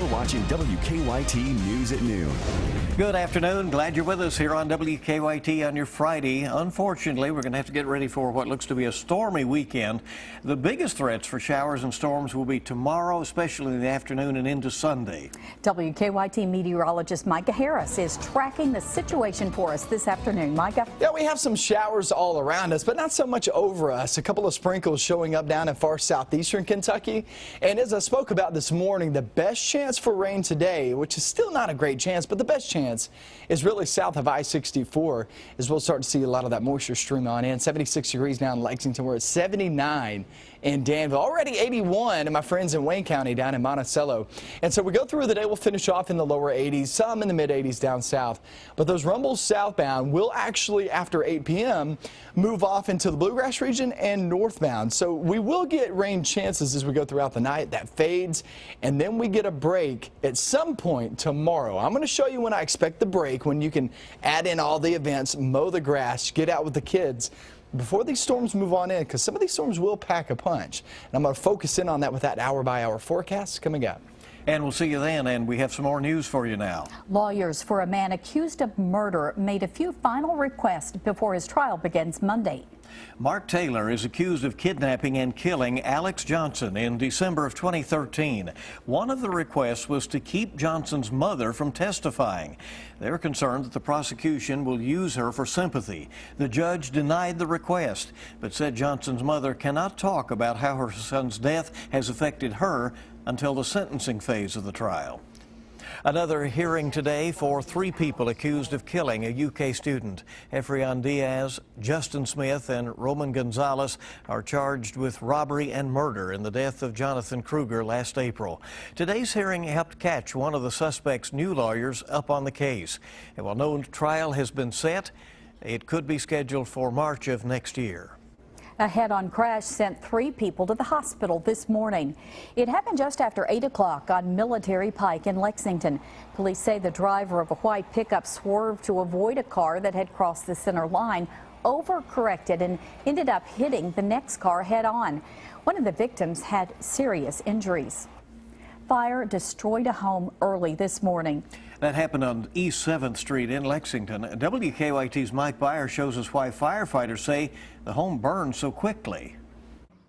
You're watching WKYT News at Noon. Good afternoon. Glad you're with us here on WKYT on your Friday. Unfortunately, we're going to have to get ready for what looks to be a stormy weekend. The biggest threats for showers and storms will be tomorrow, especially in the afternoon and into Sunday. WKYT meteorologist Micah Harris is tracking the situation for us this afternoon. Micah? Yeah, we have some showers all around us, but not so much over us. A couple of sprinkles showing up down in far southeastern Kentucky. And as I spoke about this morning, the best chance for rain today, which is still not a great chance, but the best chance is really south of I-64, as we'll start to see a lot of that moisture stream on in. 76 degrees now in Lexington. We're at 79 in Danville. Already 81 in my friends in Wayne County down in Monticello. And so we go through the day, we'll finish off in the lower 80s, some in the mid 80s down south. But those rumbles southbound will actually, after 8 p.m., move off into the Bluegrass region and northbound. So we will get rain chances as we go throughout the night. That fades, and then we get a break at some point tomorrow. I'm going to show you when I expect the break, when you can add in all the events, mow the grass, get out with the kids before these storms move on in, because some of these storms will pack a punch. And I'm going to focus in on that with that hour-by-hour forecast coming up. And we'll see you then, and we have some more news for you now. Lawyers for a man accused of murder made a few final requests before his trial begins Monday. Mark Taylor is accused of kidnapping and killing Alex Johnson in December of 2013. One of the requests was to keep Johnson's mother from testifying. They're concerned that the prosecution will use her for sympathy. The judge denied the request, but said Johnson's mother cannot talk about how her son's death has affected her until the sentencing phase of the trial. Another hearing today for 3 people accused of killing a UK student. Efrain Diaz, Justin Smith, and Roman Gonzalez are charged with robbery and murder in the death of Jonathan Kruger last April. Today's hearing helped catch one of the suspect's new lawyers up on the case. And while no trial has been set, it could be scheduled for March of next year. A head-on crash sent 3 people to the hospital this morning. It happened just after 8 o'clock on Military Pike in Lexington. Police say the driver of a white pickup swerved to avoid a car that had crossed the center line, overcorrected, and ended up hitting the next car head-on. One of the victims had serious injuries. Fire destroyed a home early this morning. That happened on East 7th Street in Lexington. WKYT's Mike Byer shows us why firefighters say the home burned so quickly.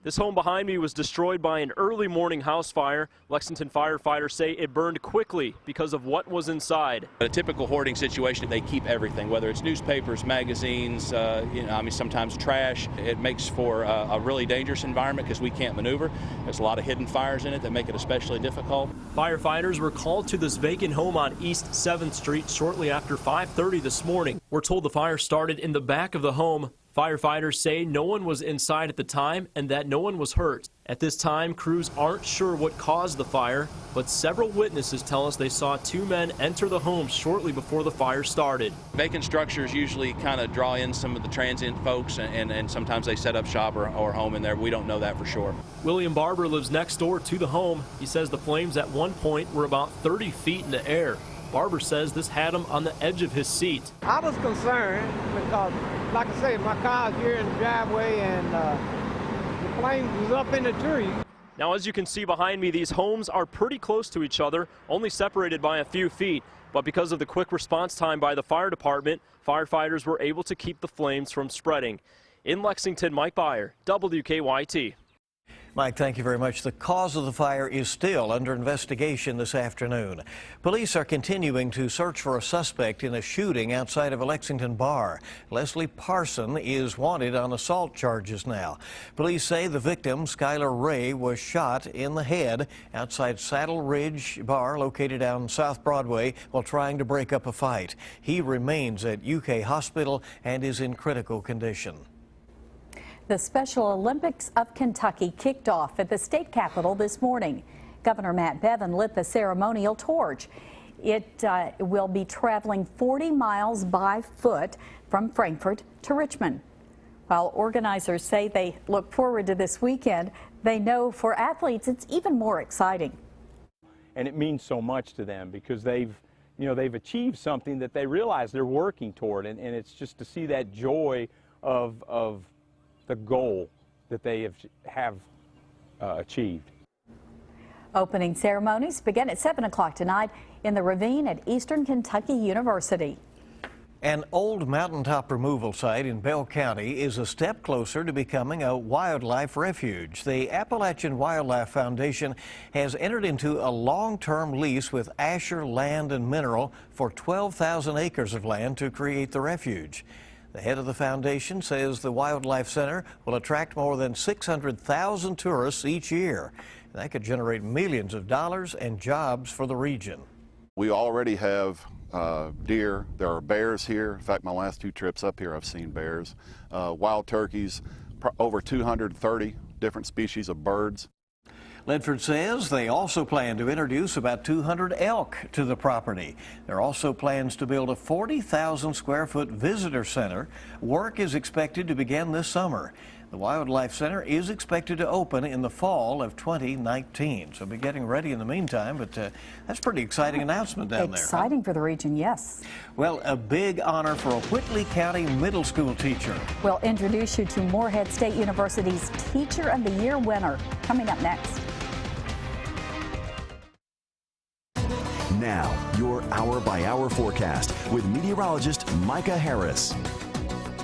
This home behind me was destroyed by an early morning house fire. Lexington firefighters say it burned quickly because of what was inside. A typical hoarding situation, they keep everything, whether it's newspapers, magazines, sometimes trash. It makes for a really dangerous environment because we can't maneuver. There's a lot of hidden fires in it that make it especially difficult. Firefighters were called to this vacant home on East 7th Street shortly after 5:30 this morning. We're told the fire started in the back of the home. Firefighters say no one was inside at the time and that no one was hurt. At this time, crews aren't sure what caused the fire, but several witnesses tell us they saw 2 men enter the home shortly before the fire started. Vacant structures usually kind of draw in some of the transient folks, and sometimes they set up shop or home in there. We don't know that for sure. William Barber lives next door to the home. He says the flames at one point were about 30 feet in the air. Barber says this had him on the edge of his seat. I was concerned because, like I say, my car's here in the driveway and the flames was up in the tree. Now, as you can see behind me, these homes are pretty close to each other, only separated by a few feet. But because of the quick response time by the fire department, firefighters were able to keep the flames from spreading. In Lexington, Mike Byer, WKYT. Mike, thank you very much. The cause of the fire is still under investigation this afternoon. Police are continuing to search for a suspect in a shooting outside of a Lexington bar. Leslie Parson is wanted on assault charges now. Police say the victim, Skylar Ray, was shot in the head outside Saddle Ridge Bar located on South Broadway while trying to break up a fight. He remains at UK Hospital and is in critical condition. The Special Olympics of Kentucky kicked off at the state capitol this morning. Governor Matt Bevin lit the ceremonial torch. It will be traveling 40 miles by foot from Frankfort to Richmond. While organizers say they look forward to this weekend, they know for athletes it's even more exciting. And it means so much to them because they've achieved something that they realize they're working toward, and it's just to see that joy of the goal that they have achieved. Opening ceremonies begin at 7 o'clock tonight in the ravine at Eastern Kentucky University. An old mountaintop removal site in Bell County is a step closer to becoming a wildlife refuge. The Appalachian Wildlife Foundation has entered into a long-term lease with Asher Land and Mineral for 12,000 acres of land to create the refuge. The head of the foundation says the Wildlife Center will attract more than 600,000 tourists each year. That could generate millions of dollars and jobs for the region. We already have deer. There are bears here. In fact, my last 2 trips up here, I've seen bears. Wild turkeys, over 230 different species of birds. Ledford says they also plan to introduce about 200 elk to the property. There are also plans to build a 40,000 square foot visitor center. Work is expected to begin this summer. The Wildlife Center is expected to open in the fall of 2019. So be getting ready in the meantime, but that's a pretty exciting announcement down there. Exciting for the region, yes. Well, a big honor for a Whitley County middle school teacher. We'll introduce you to Morehead State University's Teacher of the Year winner coming up next. Now, your hour-by-hour forecast with meteorologist Micah Harris.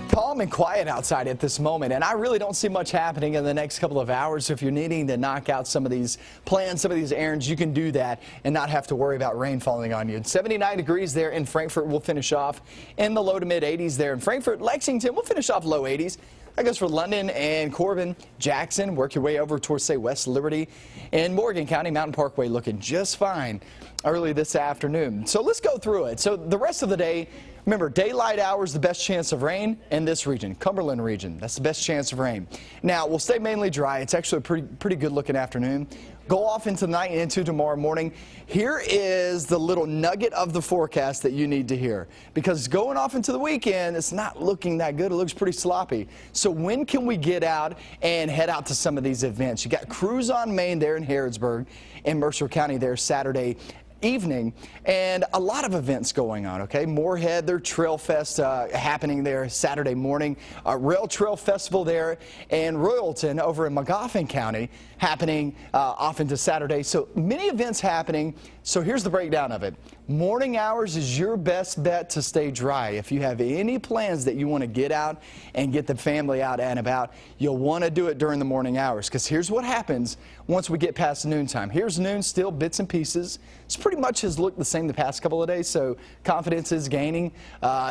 Calm and quiet outside at this moment, and I really don't see much happening in the next couple of hours. So if you're needing to knock out some of these plans, some of these errands, you can do that and not have to worry about rain falling on you. 79 degrees there in Frankfort. We'll finish off in the low to mid 80s there in Frankfort. Lexington, we'll finish off low 80s. That goes for London and Corbin. Jackson, work your way over towards, say, West Liberty. And Morgan County, Mountain Parkway looking just fine early this afternoon. So let's go through it. So the rest of the day, remember, daylight hours, the best chance of rain in this region, Cumberland region. That's the best chance of rain. Now, we'll stay mainly dry. It's actually a pretty good looking afternoon. Go off into the night and into tomorrow morning. Here is the little nugget of the forecast that you need to hear. Because going off into the weekend, it's not looking that good. It looks pretty sloppy. So when can we get out and head out to some of these events? You got Cruise on Main there in Harrodsburg and Mercer County there Saturday evening, and a lot of events going on, okay? Morehead, their Trail Fest happening there Saturday morning, Rail Trail Festival there, and Royalton over in Magoffin County happening off into Saturday. So many events happening. So here's the breakdown of it. Morning hours is your best bet to stay dry. If you have any plans that you want to get out and get the family out and about, you'll want to do it during the morning hours, because here's what happens once we get past noontime. Here's noon, still bits and pieces. It's pretty much has looked the same the past couple of days, so confidence is gaining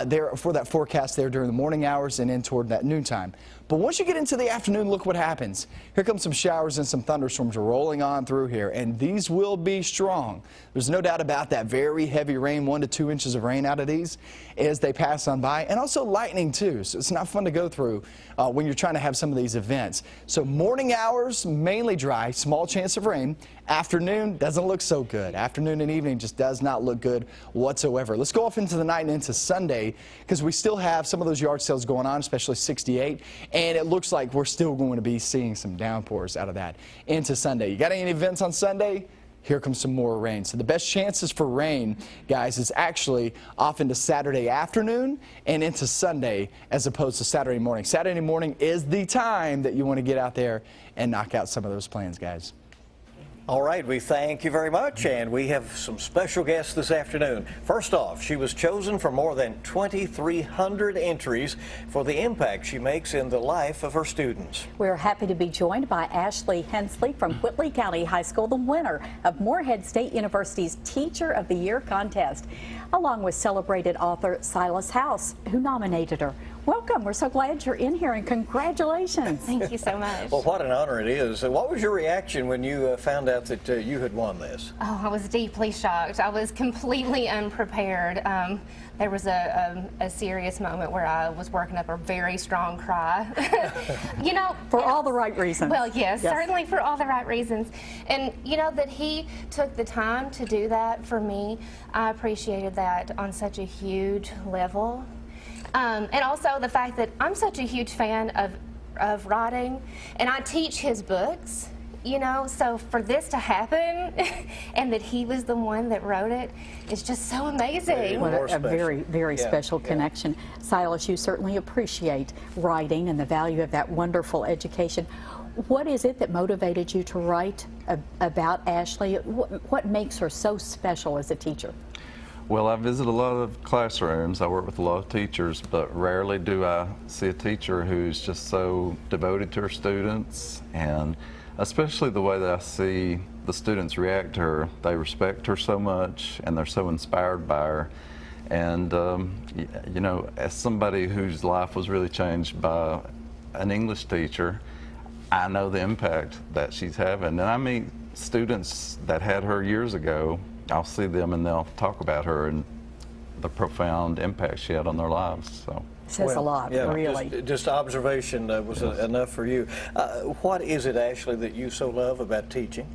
there for that forecast there during the morning hours and in toward that noontime. But once you get into the afternoon, look what happens. Here comes some showers and some thunderstorms rolling on through here, and these will be strong. There's no doubt about that. Very heavy rain, 1 to 2 inches of rain out of these as they pass on by, and also lightning too. So it's not fun to go through when you're trying to have some of these events. So morning hours, mainly dry, small chance of rain. Afternoon doesn't look so good. Afternoon and evening just does not look good whatsoever. Let's go off into the night and into Sunday, because we still have some of those yard sales going on, especially 68, and it looks like we're still going to be seeing some downpours out of that into Sunday. You got any events on Sunday? Here comes some more rain. So the best chances for rain, guys, is actually off into Saturday afternoon and into Sunday as opposed to Saturday morning. Saturday morning is the time that you want to get out there and knock out some of those plans, guys. All right, we thank you very much, and we have some special guests this afternoon. First off, she was chosen for more than 2,300 entries for the impact she makes in the life of her students. We're happy to be joined by Ashley Hensley from Whitley County High School, the winner of Morehead State University's Teacher of the Year contest, along with celebrated author Silas House, who nominated her. Welcome. We're so glad you're in here, and congratulations. Thank you so much. Well, what an honor it is. What was your reaction when you found out that you had won this? Oh, I was deeply shocked. I was completely unprepared. There was a serious moment where I was working up a very strong cry. You know, for all the right reasons. Well, yes, certainly for all the right reasons. And you know that he took the time to do that for me. I appreciated that on such a huge level. And also the fact that I'm such a huge fan of writing, and I teach his books. you know, so for this to happen and that he was the one that wrote it is just so amazing. What a very, very special connection. Silas, you certainly appreciate writing and the value of that wonderful education. What is it that motivated you to write about Ashley? What makes her so special as a teacher? Well, I visit a lot of classrooms. I work with a lot of teachers, but rarely do I see a teacher who's just so devoted to her students, and especially the way that I see the students react to her. They respect her so much, and they're so inspired by her. And, you know, as somebody whose life was really changed by an English teacher, I know the impact that she's having. And I meet students that had her years ago. I'll see them and they'll talk about her and the profound impact she had on their lives. So it says a lot, really. Just observation was enough for you. What is it, Ashley, that you so love about teaching?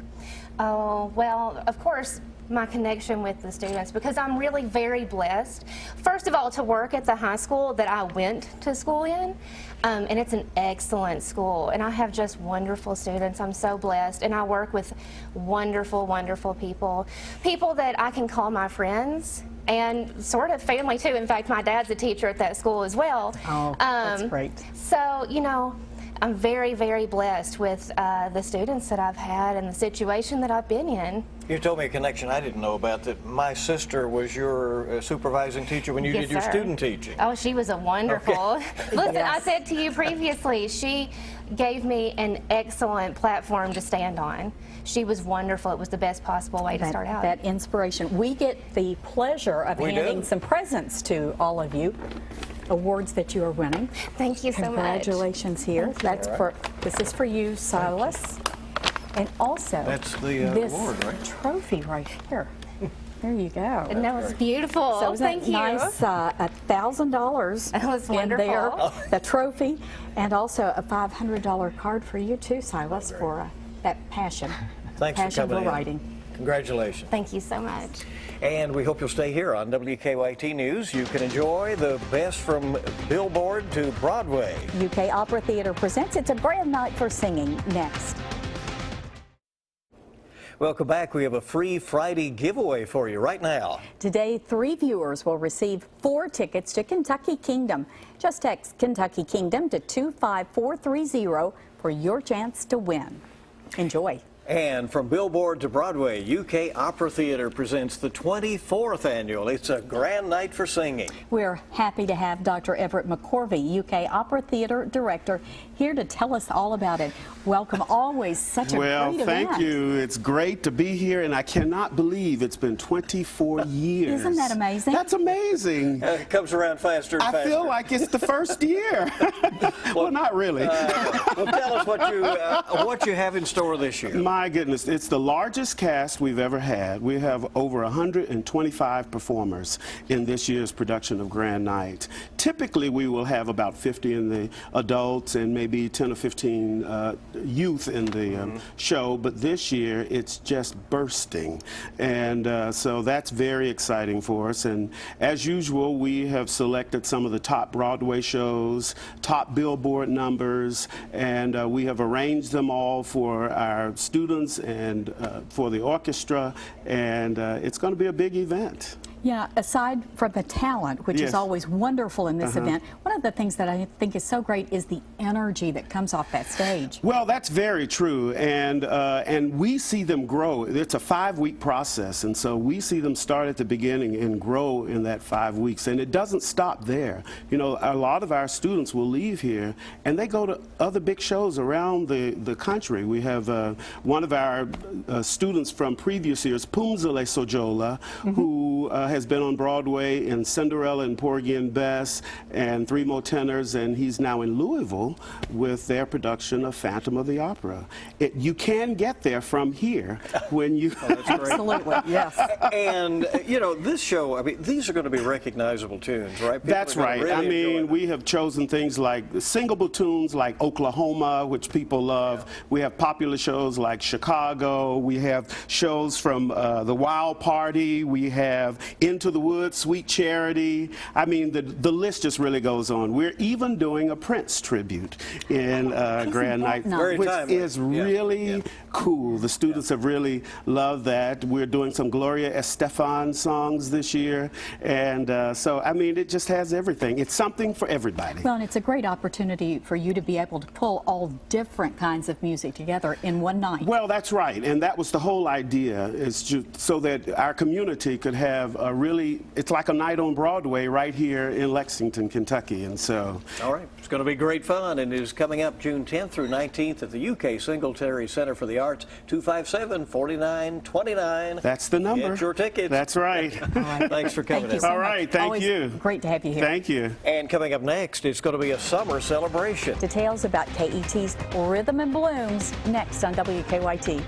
Oh, well, of course, my connection with the students, because I'm really very blessed, first of all, to work at the high school that I went to school in, and it's an excellent school, and I have just wonderful students. I'm so blessed, and I work with wonderful, wonderful people that I can call my friends, and sort of family too. In fact, my dad's a teacher at that school as well. Oh, that's great. So, you know, I'm very, very blessed with the students that I've had and the situation that I've been in. You told me a connection I didn't know about, that my sister was your supervising teacher when you did your student teaching. Oh, she was a wonderful. Okay. Listen, I said to you previously, she gave me an excellent platform to stand on. She was wonderful. It was the best possible way to start out. That inspiration. We get the pleasure of handing some presents to all of you. Awards that you are winning. Thank you so much. Congratulations here. This is for you, Silas. And also, that's the this award, right? trophy right here. There you go. And that was beautiful. So thank you. Nice, $1,000 that was in wonderful. there, the trophy, and also a $500 card for you too, Silas, for that passion. Thanks passion for coming writing. Congratulations. Thank you so much. And we hope you'll stay here on WKYT News. You can enjoy the best from Billboard to Broadway. UK Opera Theater presents It's a Grand Night for Singing next. Welcome back. We have a free Friday giveaway for you right now. Today, 3 viewers will receive 4 tickets to Kentucky Kingdom. Just text Kentucky Kingdom to 25430 for your chance to win. Enjoy. And from Billboard to Broadway, UK Opera Theater presents the 24th annual It's a Grand Night for Singing. We're happy to have Dr. Everett McCorvey, UK Opera Theater Director, here to tell us all about it. Welcome. Always such a great event. Well, thank you. It's great to be here, and I cannot believe it's been 24 years. Isn't that amazing? That's amazing. It comes around faster and faster. I feel like it's the first year. Well, not really. Well, tell us what you have in store this year. My goodness, it's the largest cast we've ever had. We have over 125 performers in this year's production of Grand Night. Typically, we will have about 50 in the adults and maybe 10 or 15 youth in the show, but this year it's just bursting. And so that's very exciting for us. And as usual, we have selected some of the top Broadway shows, top Billboard numbers, and we have arranged them all for our students and for the orchestra, and it's going to be a big event. Yeah, aside from the talent, which is always wonderful in this event, one of the things that I think is so great is the energy that comes off that stage. Well, that's very true, and we see them grow. It's a 5-week process, and so we see them start at the beginning and grow in that 5 weeks, and it doesn't stop there. You know, a lot of our students will leave here, and they go to other big shows around the country. We have one of our students from previous years, Pumzile Sojola, who has been on Broadway in Cinderella and Porgy and Bess and Three More Tenors, and he's now in Louisville with their production of Phantom of the Opera. You can get there from here when you... Absolutely, yes. And, you know, this show, I mean, these are going to be recognizable tunes, right? People That's right. Really I mean, we have chosen things like singable tunes like Oklahoma, which people love. We have popular shows like Chicago. We have shows from The Wild Party. We have Into the Woods, Sweet Charity. I mean, the list just really goes on. We're even doing a Prince tribute in Grand Night, which is really cool. The students have really loved that. We're doing some Gloria Estefan songs this year, and so I mean, it just has everything. It's something for everybody. Well, and it's a great opportunity for you to be able to pull all different kinds of music together in one night. Well, that's right, and that was the whole idea, is just so that our community could have a really, it's like a night on Broadway right here in Lexington, Kentucky, and so. All right, it's going to be great fun, and it is coming up June 10th through 19th at the UK Singletary Center for the Arts, 257-4929. That's the number. Get your tickets. That's right. All right. Thanks for coming in. So all right, thank Always you. Great to have you here. Thank you. And coming up next, it's going to be a summer celebration. Details about KET's Rhythm and Blooms next on WKYT.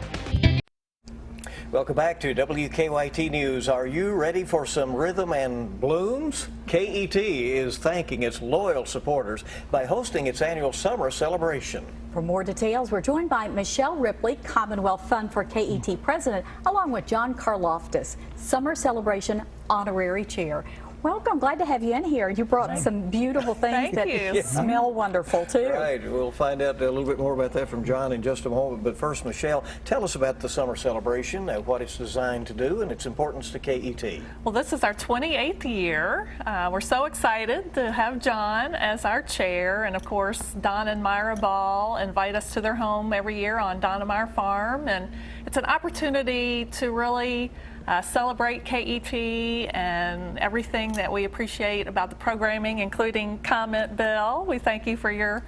Welcome back to WKYT News. Are you ready for some rhythm and blooms? KET is thanking its loyal supporters by hosting its annual summer celebration. For more details, we're joined by Michelle Ripley, Commonwealth Fund for KET President, along with John Karloftis, Summer Celebration Honorary Chair. Welcome. Glad to have you in here. You brought some beautiful things that smell wonderful, too. Right. We'll find out a little bit more about that from John in just a moment. But first, Michelle, tell us about the summer celebration, what it's designed to do, and its importance to KET. Well, this is our 28th year. We're so excited to have John as our chair. And, of course, Don and Myra Ball invite us to their home every year on Donnemeyer Farm. And it's an opportunity to really celebrate KET and everything that we appreciate about the programming, including Comment Bill. We thank you for your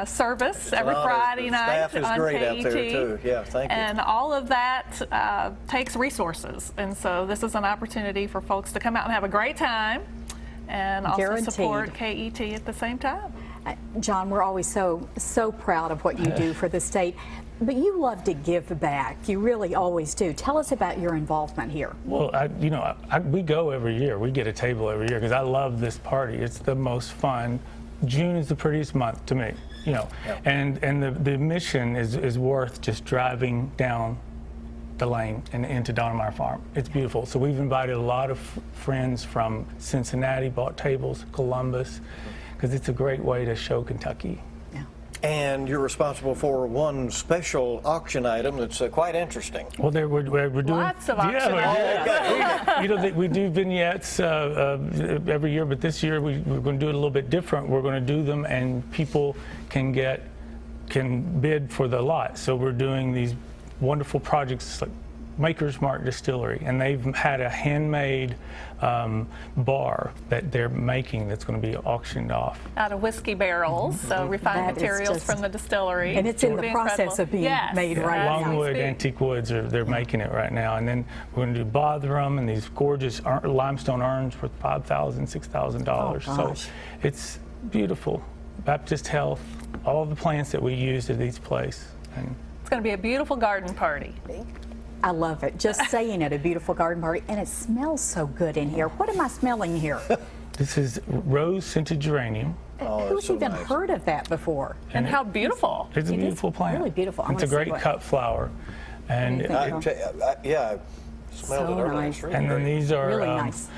service every Friday night on KET. Staff is great out there, too. Yeah, thank you. And all of that takes resources. And so this is an opportunity for folks to come out and have a great time and also support KET at the same time. John, we're always so proud of what you do for the state. But you love to give back. You really always do. Tell us about your involvement here. Well, we go every year. We get a table every year because I love this party. It's the most fun. June is the prettiest month to me, and the mission is worth just driving down the lane and into Donnemeyer Farm. It's beautiful. So we've invited a lot of friends from Cincinnati, bought tables, Columbus, because it's a great way to show Kentucky. And you're responsible for one special auction item that's quite interesting. Well, we're doing lots of auction items. We do vignettes every year, but this year we're going to do it a little bit different. We're going to do them, and people can bid for the lot. So we're doing these wonderful projects like Maker's Mark Distillery, and they've had a handmade bar that they're making that's going to be auctioned off. Out of whiskey barrels, so refined materials from the distillery. And it's in the process of being made right now. Longwood Antique Woods, they're making it right now. And then we're going to do Botherham and these gorgeous limestone urns worth $5,000, $6,000. So it's beautiful. Baptist Health, all the plants that we use at each place. And it's going to be a beautiful garden party. I love it. Just saying it, a beautiful garden party. And it smells so good in here. What am I smelling here? This is rose-scented geranium. Who's even heard of that before? And how beautiful. It's a beautiful plant. Really beautiful. It's a great cut flower. And I smelled it earlier. And then these are really nice.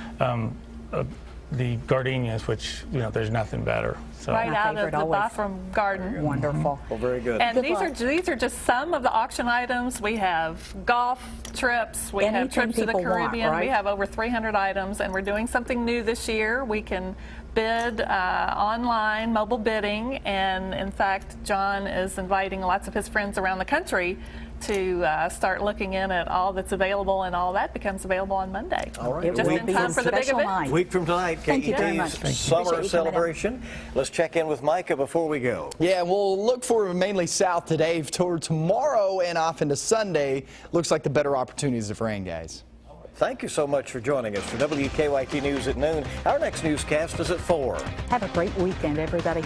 The gardenias, which there's nothing better. So. Right out of the Bothram garden. Wonderful. Well, very good. And these are just some of the auction items. We have golf trips. We have trips to the Caribbean. We have over 300 items, and we're doing something new this year. We can bid online, mobile bidding, and in fact, John is inviting lots of his friends around the country to start looking in at all that's available, and all that becomes available on Monday. All right. Just in time for the big event. A week from tonight, KET's summer celebration. Let's check in with Micah before we go. Yeah, we'll look for mainly south today. Toward tomorrow and off into Sunday, looks like the better opportunities of rain, guys. Thank you so much for joining us for WKYT News at noon. Our next newscast is at 4. Have a great weekend, everybody.